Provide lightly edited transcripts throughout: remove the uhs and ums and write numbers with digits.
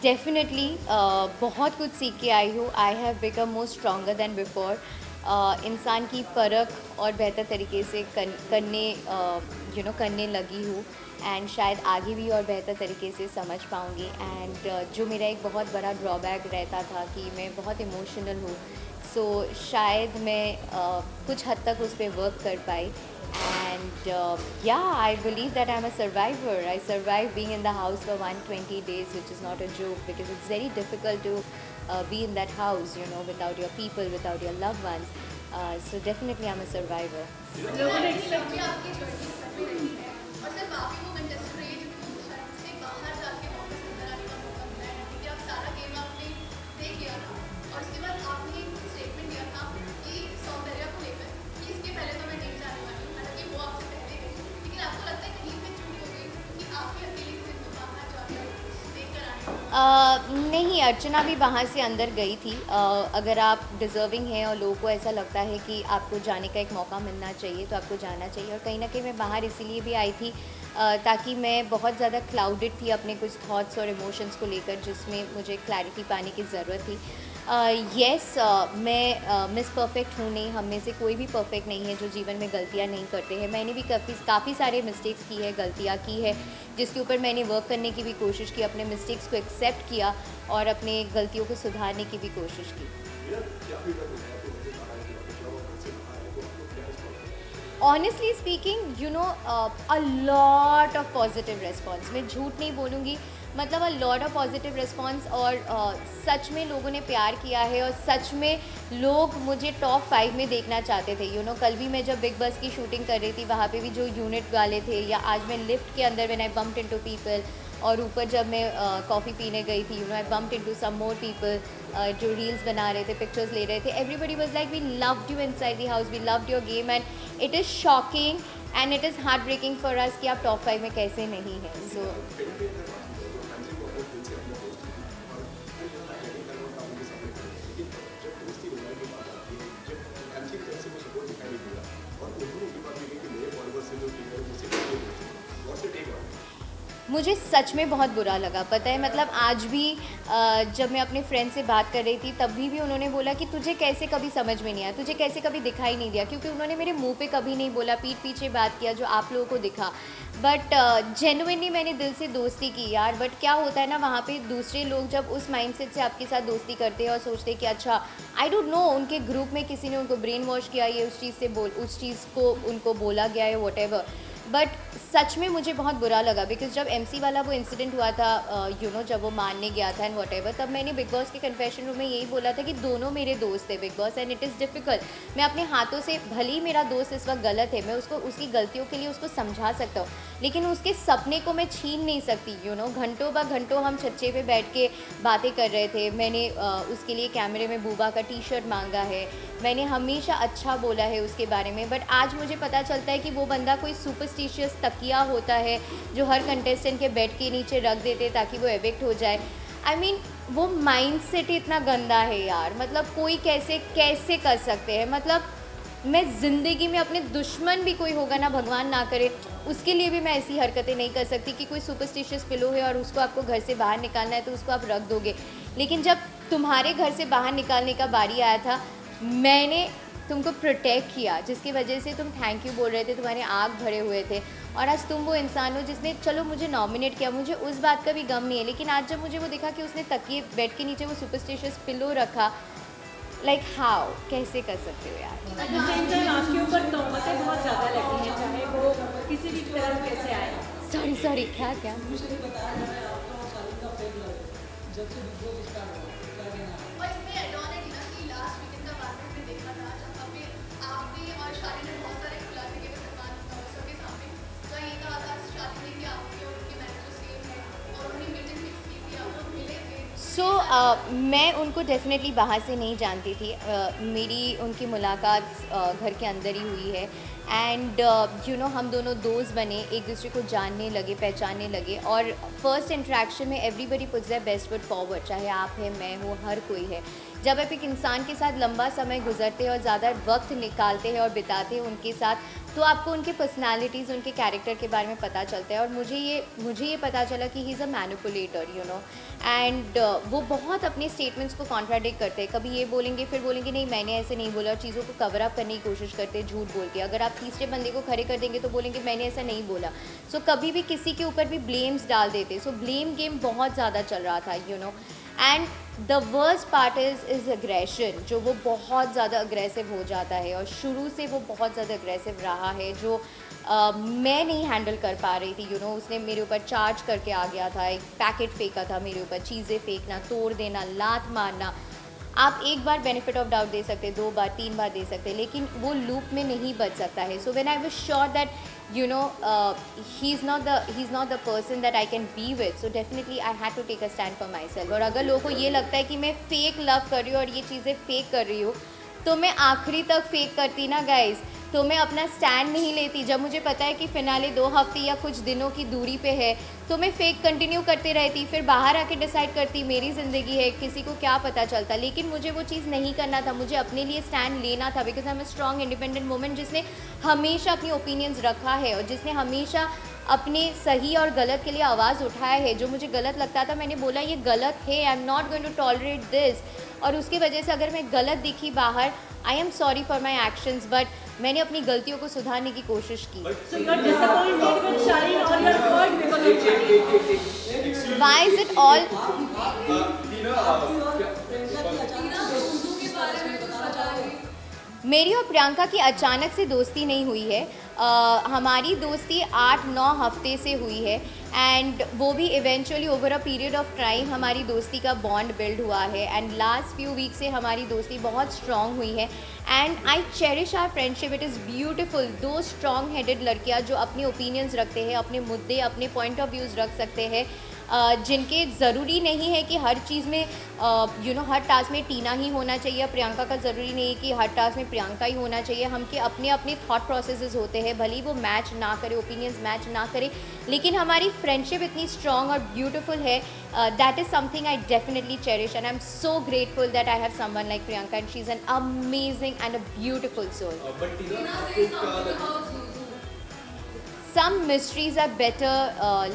Definitely बहुत कुछ सीख के आई हूँ। I have become more stronger then before. इंसान की परख और बेहतर तरीके से करने लगी हूँ। एंड शायद आगे भी और बेहतर तरीके से समझ पाऊँगी। एंड जो मेरा एक बहुत बड़ा ड्रॉबैक रहता था कि मैं बहुत इमोशनल हूँ, सो शायद मैं कुछ हद तक उस पर वर्क कर पाई। And yeah, I believe that I'm a survivor. I survived being in the house for 120 days, which is not a joke, because it's very difficult to be in that house, without your people, without your loved ones. So definitely I'm a survivor. लोगों ने expect किया आपकी journey बनी रही है और सिर्फ आप ही वो कंटेस्टेंट रही है जिनको शायद से बाहर जाके वापस अंदर आने का मौका मिला है क्योंकि आप सारा गेम आपने देख लिया था और उसके बाद आपने एक स्टेटमेंट दिया था कि सौंदर्य को लेकर कि इसके पहले तो मैं नहीं जाने वाली हूँ, हालांकि वो आपसे पहले गई, लेकिन आपको लगता है कहीं पे चूक हो गई कि आपके अकेले के दिन तो बाहर जाकर देख कर आने का मौका नहीं, अर्चना भी वहाँ से अंदर गई थी। अगर आप डिज़र्विंग हैं और लोगों को ऐसा लगता है कि आपको जाने का एक मौका मिलना चाहिए तो आपको जाना चाहिए। और कहीं ना कहीं मैं बाहर इसीलिए भी आई थी ताकि मैं बहुत ज़्यादा क्लाउडेड थी अपने कुछ थॉट्स और इमोशंस को लेकर, जिसमें मुझे क्लैरिटी पाने की ज़रूरत थी। येस, मैं मिस परफेक्ट हूँ नहीं, हम में से कोई भी परफेक्ट नहीं है जो जीवन में गलतियाँ नहीं करते हैं। मैंने भी काफ़ी सारे मिस्टेक्स की है, गलतियाँ की है, जिसके ऊपर मैंने वर्क करने की भी कोशिश की, अपने मिस्टेक्स को एक्सेप्ट किया और अपने गलतियों को सुधारने की भी कोशिश की। Honestly speaking, a lot of positive response, मैं झूठ नहीं बोलूँगी, मतलब a lot of positive response. और सच में लोगों ने प्यार किया है और सच में लोग मुझे टॉप 5 में देखना चाहते थे। कल भी मैं जब बिग बस की शूटिंग कर रही थी, वहाँ पे भी जो यूनिट वाले थे, या आज मैं लिफ्ट के अंदर when I bumped into people, और ऊपर जब मैं कॉफ़ी पीने गई थी, I bumped into some more people जो रील्स बना रहे थे, पिक्चर्स ले रहे थे। Everybody was like we loved you inside the house, we loved your game, and it is shocking and it is heart breaking for us कि आप top 5 में कैसे नहीं हैं। सो मुझे सच में बहुत बुरा लगा, पता है, मतलब आज भी जब मैं अपने फ्रेंड से बात कर रही थी तब भी उन्होंने बोला कि तुझे कैसे कभी समझ में नहीं आया, तुझे कैसे कभी दिखाई नहीं दिया, क्योंकि उन्होंने मेरे मुंह पे कभी नहीं बोला, पीठ पीछे बात किया जो आप लोगों को दिखा। बट जेन्युइनली मैंने दिल से दोस्ती की यार। बट क्या होता है ना, वहाँ पे दूसरे लोग जब उस माइंडसेट से आपके साथ दोस्ती करते हैं और सोचते हैं कि अच्छा, आई डोंट नो, उनके ग्रुप में किसी ने उनको ब्रेन वॉश किया, ये उस चीज़ को उनको बोला गया है, वॉट। बट सच में मुझे बहुत बुरा लगा, बिकॉज जब MC वाला वो इंसिडेंट हुआ था, जब वो मानने गया था एंड वॉट एवर, तब मैंने बिग बॉस के कन्फेशन रूम में यही बोला था कि दोनों मेरे दोस्त थे big boss, and it is difficult. मैं अपने हाथों से, भले ही मेरा दोस्त इस वक्त गलत है, मैं उसको उसकी गलतियों के लिए उसको समझा सकता हूँ, लेकिन उसके सपने को मैं छीन नहीं सकती। घंटों ब घंटों हम छज्जे पे बैठ के बातें कर रहे थे। मैंने उसके लिए कैमरे में बूबा का T-शर्ट मांगा है, मैंने हमेशा अच्छा बोला है उसके बारे में। बट आज मुझे पता चलता है कि वो बंदा कोई सुपरस्टिशियस तकिया होता है जो हर कंटेस्टेंट के बेड के नीचे रख देते ताकि वो एविक्ट हो जाए। आई मीन, वो माइंडसेट ही इतना गंदा है यार, मतलब कोई कैसे कैसे कर सकते हैं। मतलब मैं ज़िंदगी में अपने दुश्मन भी कोई होगा ना, भगवान ना करे, उसके लिए भी मैं ऐसी हरकतें नहीं कर सकती कि कोई सुपरस्टिशियस पिलो है और उसको आपको घर से बाहर निकालना है तो उसको आप रख दोगे। लेकिन जब तुम्हारे घर से बाहर निकालने का बारी आया था, मैंने तुमको प्रोटेक्ट किया, जिसकी वजह से तुम थैंक यू बोल रहे थे, तुम्हारे आँख भरे हुए थे, और आज तुम वो इंसान हो जिसने, चलो, मुझे नॉमिनेट किया, मुझे उस बात का भी गम नहीं है, लेकिन आज जब मुझे वो देखा कि उसने तकिए, बेड के नीचे वो सुपरस्टिशियस पिलो रखा, लाइक हाउ, कैसे कर सकते हो यार। एट द सेम टाइम आपके ऊपर तोहमतें बहुत ज़्यादा लगी हैं, चाहे वो किसी भी तरह कैसे आए। सॉरी, क्या क्या और इसमें एड ऑन है टीना कि लास्ट वीकेंड का बात हमने देखा था जहाँ पे आपने और शादी ने बहुत सारे खुलासे किए थे सबके सामने, जहाँ ये कहा था शादी ने कि आपके और उनके मैरिज सेम है और उन्होंने मीटिंग फिक्स की थी, आप लोग मिले थे। सो मैं उनको डेफिनेटली बाहर से नहीं जानती थी। मेरी उनकी मुलाकात घर के अंदर ही हुई है, एंड हम दोनों दोस्त बने, एक दूसरे को जानने लगे, पहचानने लगे, और फर्स्ट इंटरेक्शन में everybody puts their best foot forward, चाहे आप हैं, मैं हूँ, हर कोई है। जब आप एक इंसान के साथ लंबा समय गुजरते हैं और ज़्यादा वक्त निकालते हैं और बिताते हैं उनके साथ, तो आपको उनके पर्सनालिटीज़, उनके कैरेक्टर के बारे में पता चलता है। और मुझे ये पता चला कि he is a manipulator, you know. And वो बहुत अपने स्टेटमेंट्स को कॉन्ट्राडिक्ट करते हैं। कभी ये बोलेंगे, फिर बोलेंगे नहीं मैंने ऐसे नहीं बोला, और चीज़ों को कवर अप करने की कोशिश करते हैं झूठ बोल के। अगर आप तीसरे बंदे को खड़े कर देंगे तो बोलेंगे मैंने ऐसा नहीं बोला। सो कभी भी किसी के ऊपर भी ब्लेम्स डाल देते। सो ब्लेम गेम बहुत ज़्यादा चल रहा था, you know. And the worst part is aggression, जो वो बहुत ज़्यादा अग्रेसिव हो जाता है, और शुरू से वो बहुत ज़्यादा अग्रेसिव रहा है, जो मैं नहीं हैंडल कर पा रही थी, यू नो। उसने मेरे ऊपर चार्ज करके आ गया था, एक पैकेट फेंका था मेरे ऊपर, चीज़ें फेंकना, तोड़ देना, लात मारना। आप एक बार बेनिफिट ऑफ डाउट दे सकते, 2 बार 3 बार दे सकते, लेकिन वो लूप में नहीं बच सकता है। So when I was sure that you know he's not the person that I can be with, so definitely I had to take a stand for myself. और अगर लोगों को ये लगता है कि मैं फेक लव कर रही हूँ और ये चीज़ें फेक कर रही हूँ, तो मैं आखिरी तक फेक करती ना गाइज, तो मैं अपना स्टैंड नहीं लेती। जब मुझे पता है कि फिनाले 2 हफ्ते या कुछ दिनों की दूरी पे है, तो मैं फेक कंटिन्यू करते रहती, फिर बाहर आके डिसाइड करती मेरी ज़िंदगी है, किसी को क्या पता चलता। लेकिन मुझे वो चीज़ नहीं करना था, मुझे अपने लिए स्टैंड लेना था, because I am a strong independent woman जिसने हमेशा अपनी ओपिनियंस रखा है, और जिसने हमेशा अपने सही और गलत के लिए आवाज़ उठाया है। जो मुझे गलत लगता था मैंने बोला ये गलत है, I am not going to tolerate this. और उसकी वजह से अगर मैं गलत दिखी बाहर, I am sorry for my actions, but मैंने अपनी गलतियों को सुधारने की कोशिश की। So you are disappointed with Shalin or you are hurt because of Shalin? Why is it all? मेरी और प्रियंका की अचानक से दोस्ती नहीं हुई है। हमारी दोस्ती 8-9 हफ्ते से हुई है, एंड वो भी eventually over a period of time हमारी दोस्ती का बॉन्ड बिल्ड हुआ है, एंड लास्ट फ्यू वीक से हमारी दोस्ती बहुत स्ट्रॉन्ग हुई है, and I cherish our friendship. It is beautiful. 2 strong headed लड़कियाँ जो अपने ओपिनियंस रखते हैं, अपने मुद्दे, अपने पॉइंट ऑफ व्यूज़ रख सकते हैं, जिनके ज़रूरी नहीं है कि हर चीज़ में यू नो हर टास्क में टीना ही होना चाहिए, प्रियंका का ज़रूरी नहीं है कि हर टास्क में प्रियंका ही होना चाहिए। हम के अपने अपने थॉट प्रोसेसेस होते हैं, भले ही वो मैच ना करे, ओपिनियंस मैच ना करे, लेकिन हमारी फ्रेंडशिप इतनी स्ट्रॉन्ग और ब्यूटीफुल है। That is something I definitely cherish, and I am so grateful that I have someone like Priyanka, and she is an amazing and a beautiful soul. Some mysteries are better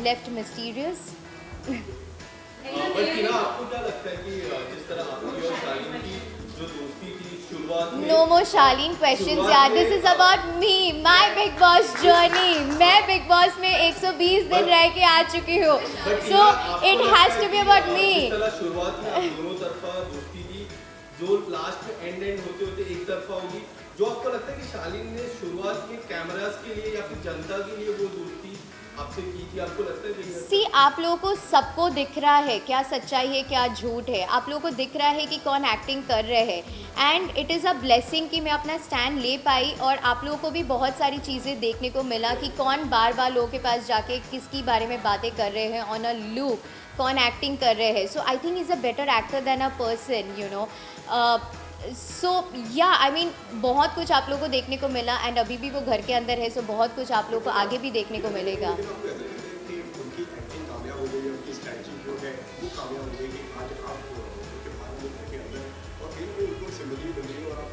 left mysterious. But Tina आपको क्या लगता है कि जिस तरह आपकी और शालीन की जो दोस्ती थी शुरुआत में No more Charlene questions यार, this is about me, my Big Boss journey. मैं Big Boss में 120 दिन रह के आ चुकी हूँ, so it has to be about me. जिस तरह शुरुआत में आप दोनों तरफा दोस्ती थी, जो लास्ट में एंड होते होते एक तरफा होगी, जो आपको लगता है कि शालीन ने शुरुआत में कैमरास के लिए या फिर जनता के लिए वो दोस्ती आपसे की थी, आपको लगता है कि सी आप लोगों को सबको दिख रहा है क्या सच्चाई है क्या झूठ है, आप लोगों को दिख रहा है कि कौन एक्टिंग कर रहे हैं, and it is a blessing कि मैं अपना स्टैंड ले पाई, और आप लोगों को भी बहुत सारी चीज़ें देखने को मिला कि कौन बार बार लोगों के पास जाके किसकी बारे में बातें कर रहे हैं ऑन अ लूप, कौन एक्टिंग कर रहे हैं। So I think is a better actor than a person, you know. So yeah I mean बहुत कुछ आप लोगों को देखने को मिला, एंड अभी भी वो घर के अंदर है, सो बहुत कुछ आप लोगों को आगे भी देखने को मिलेगा। उनकी एक्टिंग कामयाब हो गई है, उनकी स्ट्रैटेजी जो है वो कामयाब हो गई कि आज आप उनके भारत मुल्क के अंदर और कहीं ना कहीं उनको सिम्बली बन रही है और आप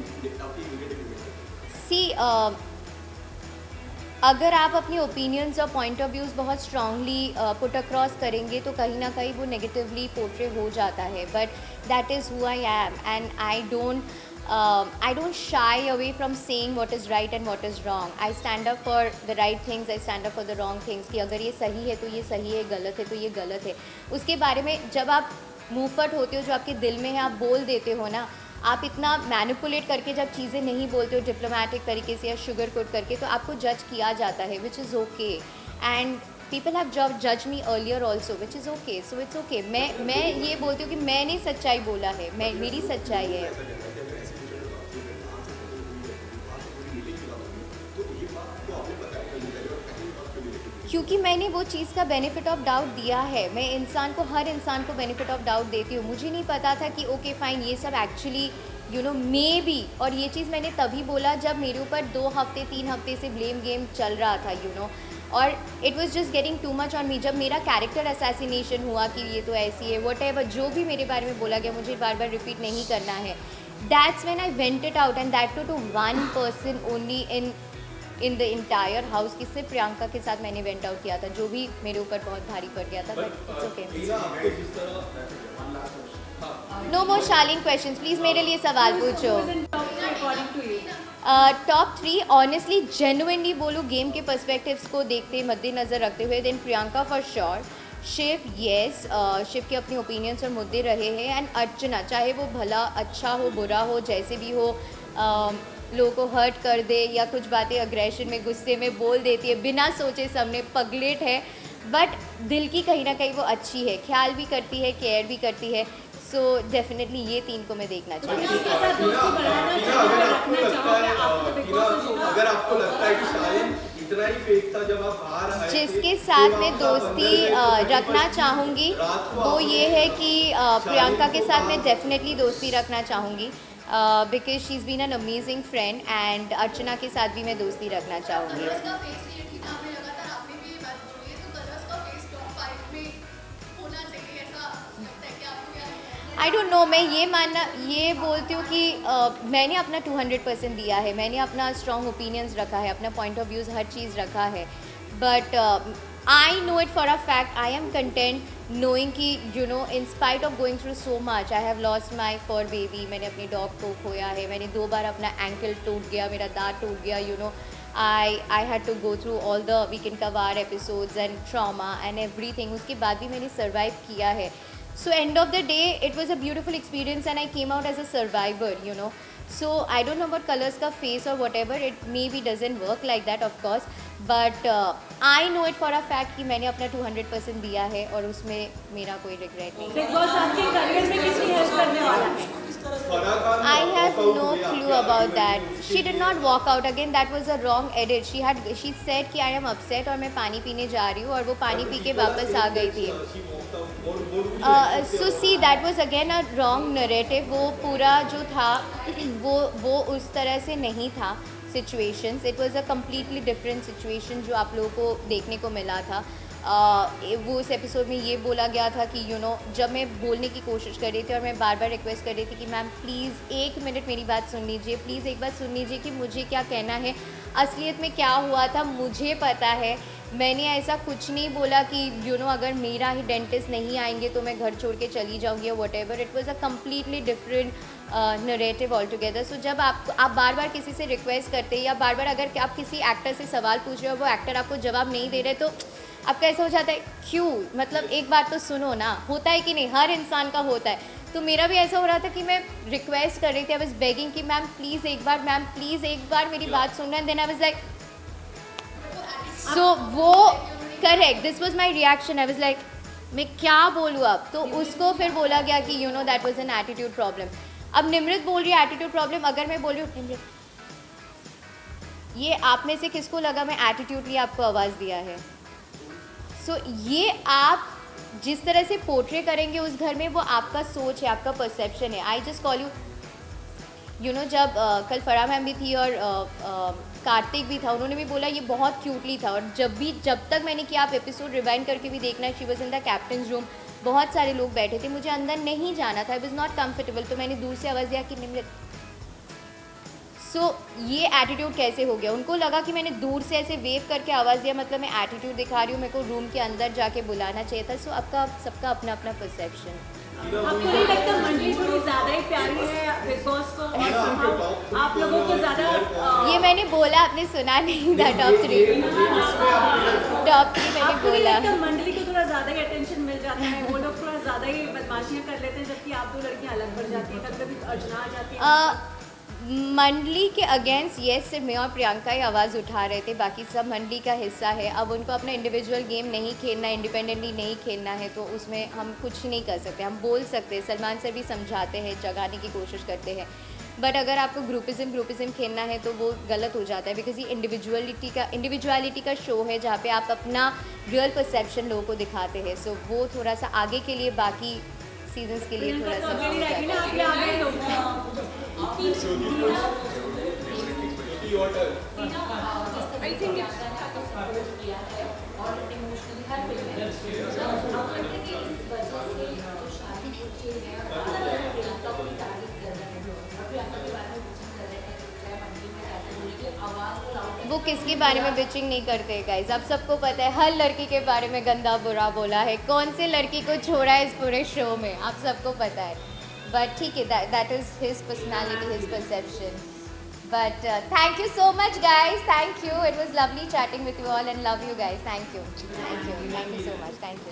आपकी यूनिट भी सी अगर आप अपनी ओपिनियंस और पॉइंट ऑफ व्यूज़ बहुत स्ट्रांगली पुट अक्रॉस करेंगे तो कहीं ना कहीं वो नेगेटिवली पोर्ट्रे हो जाता है, but that is who I am, and I don't shy away from saying what is right and what is wrong. I stand up for the right things, I stand up for the wrong things, कि अगर ये सही है तो ये सही है, गलत है तो ये गलत है। उसके बारे में जब आप मुँहफट होते हो, जो आपके दिल में है आप बोल देते हो ना, आप इतना मैनिपुलेट करके जब चीज़ें नहीं बोलते हो डिप्लोमेटिक तरीके से या शुगर कोट करके, तो आपको जज किया जाता है, which is okay, and people have जज me earlier also, which is okay, so it's okay. मैं ये बोलती हूँ कि मैंने सच्चाई बोला है, मैं मेरी सच्चाई है। क्योंकि मैंने वो चीज़ का बेनिफिट ऑफ डाउट दिया है। मैं इंसान को, हर इंसान को बेनिफिट ऑफ डाउट देती हूँ। मुझे नहीं पता था कि ओके फाइन ये सब actually you know may be, और ये चीज़ मैंने तभी बोला जब मेरे ऊपर 2 हफ्ते 3 हफ्ते से ब्लेम गेम चल रहा था, यू नो, और it was just getting too much on me. जब मेरा कैरेक्टर असैसिनेशन हुआ कि ये तो ऐसी है, व्हाटएवर जो भी मेरे बारे में बोला गया, मुझे बार बार रिपीट नहीं करना है, that's when I vent it out, and that too one person only in in the entire house कि सिर्फ प्रियंका के साथ मैंने वेंट आउट किया था, जो भी मेरे ऊपर बहुत भारी पड़ गया था, बट इट्स ओके। मीरा, आपको जिस तरह no more Shalin questions please, मेरे लिए सवाल पूछो। According to you top 3 honestly genuinely बोलूँ गेम के पर्सपेक्टिव्स को देखते मद्देनज़र रखते हुए, then Priyanka for sure, Shiv yes, Shiv के अपने ओपिनियंस और मुद्दे रहे हैं, एंड अर्चना चाहे वो भला अच्छा हो बुरा हो जैसे भी हो, लोगों को हर्ट कर दे या कुछ बातें अग्रेशन में गुस्से में बोल देती है बिना सोचे समझे, पगलेट है बट दिल की कहीं ना कहीं वो अच्छी है, ख्याल भी करती है, केयर भी करती है। सो डेफिनेटली ये 3 को मैं देखना चाहूँगी। अगर आपको लगता है कि शालीन इतना ही फेक था जब आप बाहर आए थे, जिसके साथ मैं दोस्ती रखना चाहूँगी वो ये है कि प्रियंका के साथ मैं डेफिनेटली दोस्ती रखना चाहूँगी because she is been an amazing friend, and Archana के साथ भी मैं दोस्ती रखना चाहूँगी। कलर्स का फेस क्रिएट की नाम है, लगातार आपने भी ये बात बोली है, तो कलर्स का फेस टॉप 5 में होना चाहिए, ऐसा लगता है कि आपको क्या लगता है? आई डोंट नो, मैं ये बोलती हूँ कि मैंने अपना 200% दिया है, मैंने अपना स्ट्रॉन्ग ओपिनियंस रखा है, अपना पॉइंट ऑफ व्यूज़ हर चीज़ रखा है, but I know it for a fact, I am content knowing कि you know in spite of going through so much, I have lost my fur baby, मैंने अपनी डॉग को खोया है, मैंने 2 बार अपना एंकल टूट गया, मेरा दांत टूट गया, you know I had to go through all the Weekend Ka War episodes and trauma and everything, उसके बाद भी मैंने survive किया है। So end of the day it was a beautiful experience and I came out as a survivor, you know. So I don't know about colors का face or whatever, it maybe doesn't work like that of course, but I know it for a fact कि मैंने अपना 200% दिया है और उसमें मेरा कोई regret नहीं है। बिग बॉस आपके करियर में कितनी हेल्प करने वाला है? I have no clue about that. She did not walk out again. That was a wrong edit. She said कि I am upset और मैं पानी पीने जा रही हूँ और वो पानी पी के वापस आ गई थी। So see that was again a wrong narrative. वो पूरा जो था वो उस तरह से नहीं था situations. It was a completely different situation जो आप लोगों को देखने को मिला था। वो उस एपिसोड में ये बोला गया था कि यू नो जब मैं बोलने की कोशिश कर रही थी और मैं बार बार रिक्वेस्ट कर रही थी कि मैम प्लीज़ 1 मिनट मेरी बात सुन लीजिए, प्लीज़ एक बार सुन लीजिए कि मुझे क्या कहना है, असलियत में क्या हुआ था मुझे पता है, मैंने ऐसा कुछ नहीं बोला कि यू नो अगर मेरा ही डेंटिस्ट नहीं आएंगे तो मैं घर छोड़ के चली जाऊँगी या whatever, it was a completely different narrative all together. So जब आप बार बार किसी से रिक्वेस्ट करते हैं या बार बार अगर आप किसी एक्टर से सवाल पूछ रहे हो वो एक्टर आपको जवाब नहीं दे रहे तो आपका ऐसा हो जाता है क्यों, मतलब एक बार तो सुनो ना, होता है कि नहीं, हर इंसान का होता है। तो मेरा भी ऐसा हो रहा था कि मैं रिक्वेस्ट कर रही थी, आई वाज बेगिंग कि मैम प्लीज़ एक बार मेरी बात सुनना, and then I was like so वो correct, this was my reaction, I was like मैं क्या बोलूँ अब, तो उसको फिर बोला गया कि you know that was an attitude problem. अब निमृत बोल रही है एटीट्यूड प्रॉब्लम, अगर मैं बोल रही हूँ निमृत ये आप में से किसको लगा मैं एटीट्यूडली आपको आवाज़ दिया है? सो ये आप जिस तरह से पोर्ट्रे करेंगे उस घर में वो आपका सोच है, आपका परसेप्शन है। I just call you know जब कल फराह मैम भी थी और कार्तिक भी था, उन्होंने भी बोला ये बहुत क्यूटली था, और जब तक मैंने किया आप एपिसोड रिवाइंड करके भी देखना, she was in the captains room, बहुत सारे लोग बैठे थे, मुझे अंदर नहीं जाना था, आई वॉज नॉट कम्फर्टेबल, तो मैंने दूर से आवाज़ दिया कि निमृत। सो ये एटीट्यूड कैसे हो गया? उनको लगा कि मैंने दूर से ऐसे वेव करके आवाज़ दिया मतलब मैं एटीट्यूड दिखा रही हूँ, मेरे को रूम के अंदर जाके बुलाना चाहिए था। सो आपका सबका अपना अपना परसेप्शन। आपको नहीं लगता मंडली थोड़ी ज़्यादा ही प्यारी है बिग बॉस को, और आप लोगों को ज़्यादा ये मैंने बोला, आपने सुना नहीं था? टॉप 3 मैंने बोला। मंडली को थोड़ा ज़्यादा ही अटेंशन मिल जाता है, वो लोग थोड़ा ज़्यादा ही बदमाशियाँ कर लेते हैं, जबकि आप 2 लड़कियाँ अलग पड़ जाती हैं, कभी कभी अर्चना आ जाती है। मंडली के अगेंस्ट येस सिर्फ मैं और प्रियंका ही आवाज़ उठा रहे थे, बाकी सब मंडली का हिस्सा है। अब उनको अपना इंडिविजुअल गेम नहीं खेलना, इंडिपेंडेंटली नहीं खेलना है, तो उसमें हम कुछ नहीं कर सकते। हम बोल सकते हैं, सलमान सर भी समझाते हैं, जगाने की कोशिश करते हैं, बट अगर आपको ग्रुपिज़म खेलना है तो वो गलत हो जाता है, बिकॉज ये इंडिविजुअलिटी का शो है जहाँ पे आप अपना रियल परसेप्शन लोगों को दिखाते हैं। सो वो थोड़ा सा आगे के लिए, बाकी सीजन्स के लिए थोड़ा सा वो किसके बारे में बिचिंग नहीं करते गाइज, आप सबको पता है हर लड़की के बारे में गंदा बुरा बोला है, कौन से लड़की को छोड़ा है इस पूरे शो में, आप सबको पता है. बट ठीक है, that is his personality, his perception. But thank you so much, guys. Thank you. It was lovely chatting with you all, and love you guys. Thank you. Thank you. Thank you so much. Thank you.